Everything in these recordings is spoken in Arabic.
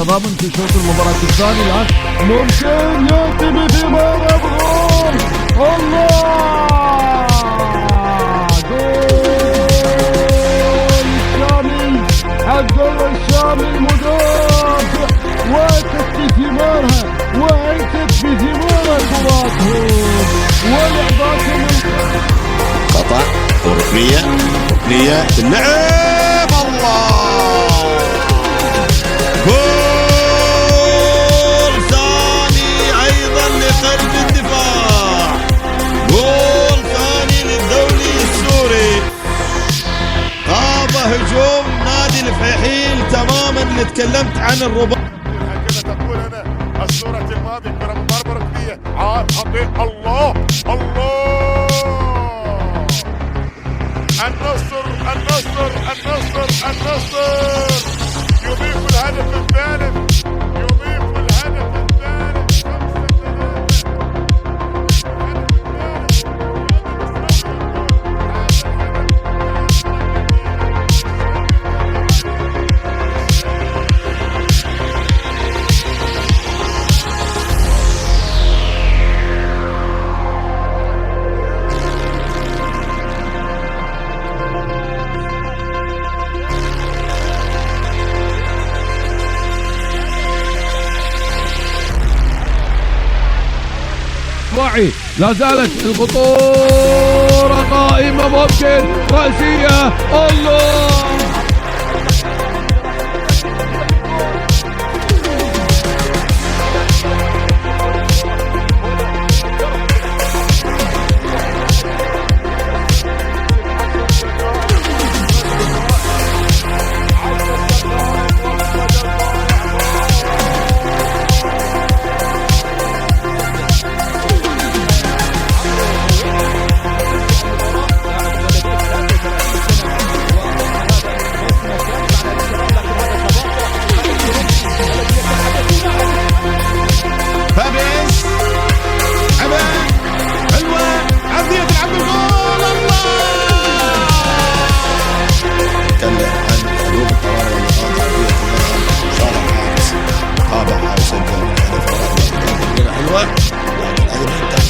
الشباب في شوط المباراة الثاني. الآن ممكن يأتي بثمار بغول. الله، جول الشامي، عبد الله الشامي المدافع، واتت بثمارها، واتت بثمار كراتهم ولعباتهم. قطع وركنية اللعب. الله، جول ثاني أيضا لقلب الدفاع، جول ثاني للدولي السوري. غاب هجوم نادي الفحيل تماما اللي تكلمت عن الرباط. هكذا تقول أنا الصورة الماضية كرة من ضربة ركنية عاد حقيقة. الله النصر يضيف الهدف الثالث. لا زالت الخطورة قائمة، ممكن رأسية. الله،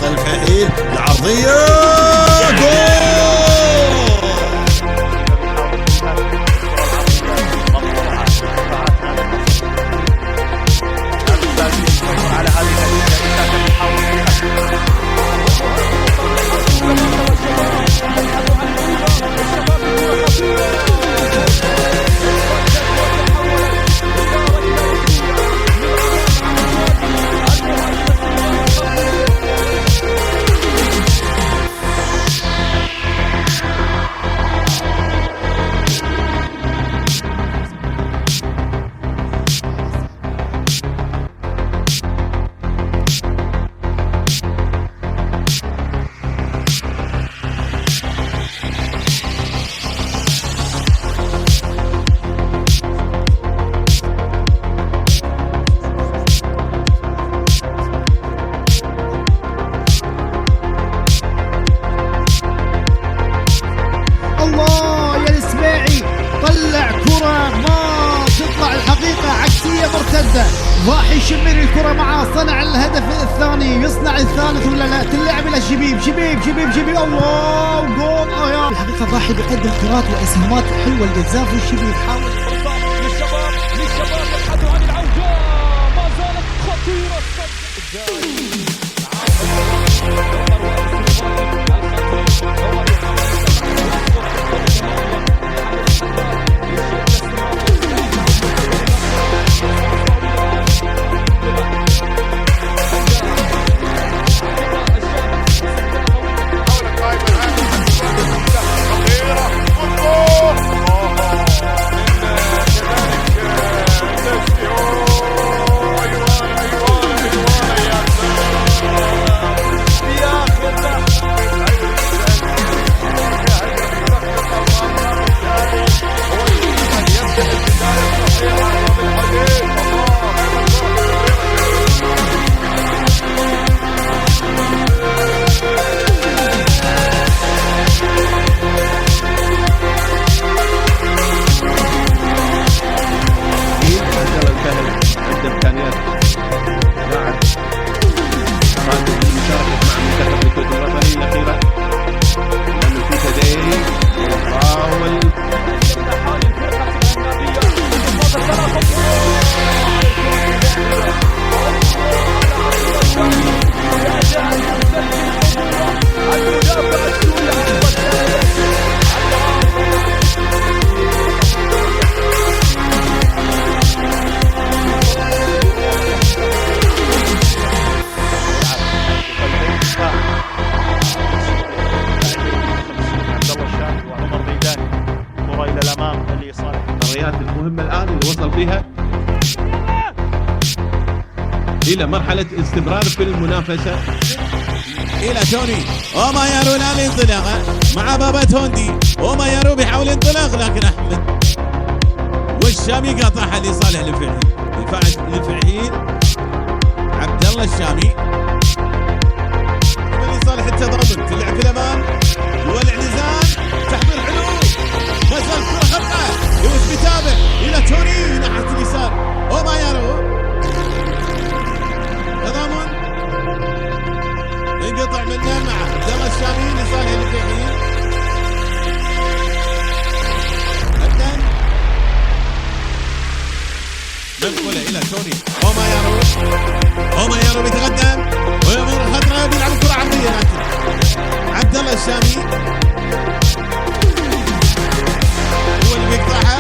الفحيل العرضية، جول. راح يشمر الكرة مع صنع الهدف الثاني، يصنع الثالث ولا لا؟ تلعب الى شبيب. الله، جول. يا الحقيقة ضاحي بيقدم كرات واسهامات حلوة الجزاف والشبيب. حاول للشباب يبحثوا عن العودة، ما زالت خطيرة. المباريات المهمة الآن اللي وصل فيها إلى مرحلة استمرار في المنافسة. الى توني ومايارو الان انطلاقه مع بابا هوندي. ومايارو بيحاول ينطلق لكن احمد والشامي قاطعها لصالح الفعيل. دفاع للفعيل عبد الله الشامي لصالح التضامن، تلعب في الامام والاعتزال، تحضير حلو، ما زال كره خطأ، يوسف بيتابع الى توني ناحيه اليسار. ومايارو تضامن انقطع منه مع عبد الله الشامي لصالح الفعيل. الان منقوله الى توني. ومايارو بيتقدم ويمر خطره، بيلعب كره عرضيه لكن عبد الله الشامي هو اللي بيقطعها.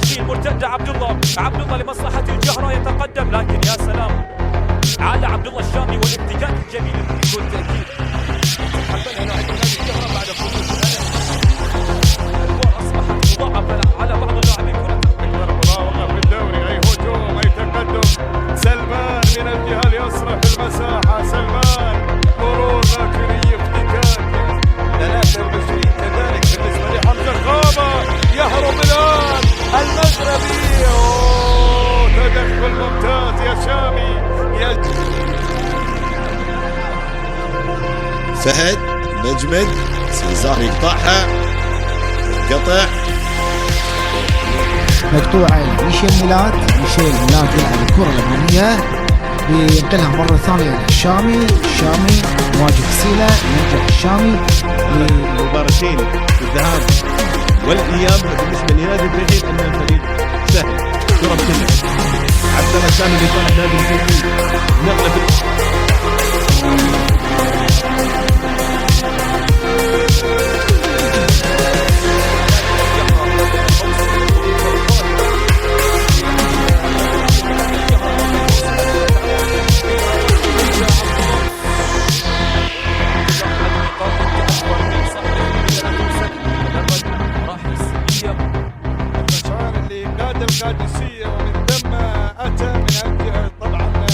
تسجيل مرتدة عبد الله لمصلحة الجهرة يتقدم، لكن يا سلام على عبد الله الشامي والابتكاك الجميل بكل تأكيد. حتى هنا عند نادي الجهرة بعد خروج الأدوار أصبحت مضاعفة على بعض اللاعبين. أكبر مراوغة في الدوري، أي هجوم أي تقدم. سلمان من الجهة اليسرى في المساحة، سلمان مرور لكن ابتكاك 23 كذلك بالنسبة لحمزة الغابة. يهرب الآن المغربي، تدخل ممتاز يا شامي فهد مجمد سيزار يقطعها، قطع مقطوعة لميشيل ميلاد يلعب الكرة الأمامية بينقلها مرة ثانية للشامي. مواجه سيلة، ينجح الشامي لمباراتين الذهاب والإياب بالنسبة لنادي الفعيل أن الفريق سهل. كرة بتلعب عبد الله الشامي لصالح نادي الفعيل، نقلة القادسية، ومن ثم أتى من أجل طبعا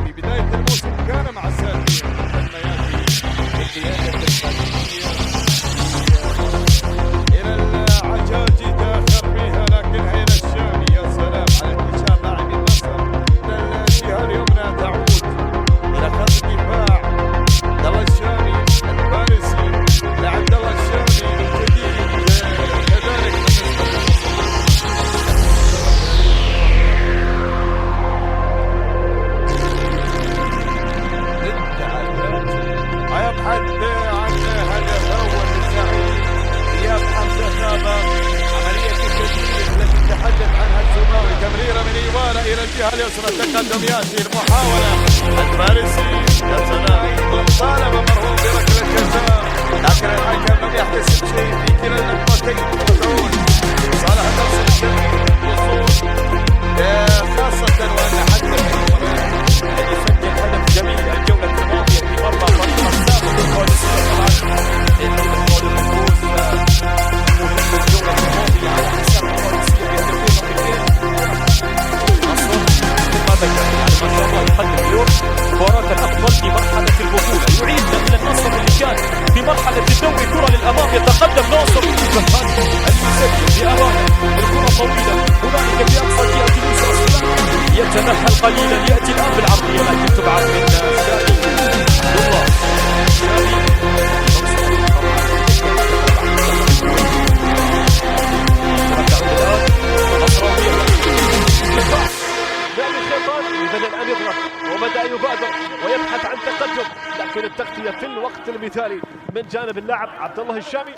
في بداية الموسم كان مع السالمين، ثم يأتي بقيادة القادسية إلى العجاج تأخر فيها، لكنها إلى الشامي. يا سلام على انتشار لاعبي النصر. الجهة اليمنى تعود إلى خط الدفاع. عبد الله الشامي الفارسي لعبد الله الشامي الجديد كذلك يبحث عن هدف أول للسعيد. غياب حمزة غابة، عملية التسديد التي تحدث عنها الزماوي، تمريرة من إيوالا إلى الجهة اليسرى، تقدم ياسر، المحاولة الفارسي. يا سلام، طالب مرهون بركلة جزاء، لكن الحكم لم يحتسب شيء في كلا النقطتين. صالح النصر الوصول، خاصة وأن حتى في ما شاء الله يقدم اليوم مباراة الأفضل في مرحلة البطولة، يعيدنا إلى النصر اللي كان في مرحلة الدوري. كرة للأمام يتقدم ناصر فهد المسجل بأمانة، الكرة طويلة هنالك في أقصى جهة اليسرى، يتنحى قليلا يأتي الآن بالعرضية لكن تبعد من شامي عبد الله. شامي بدأ أن يضغط وبدأ يبادر ويبحث عن تقدم، لكن التغطية في الوقت المثالي من جانب اللاعب عبد الله الشامي.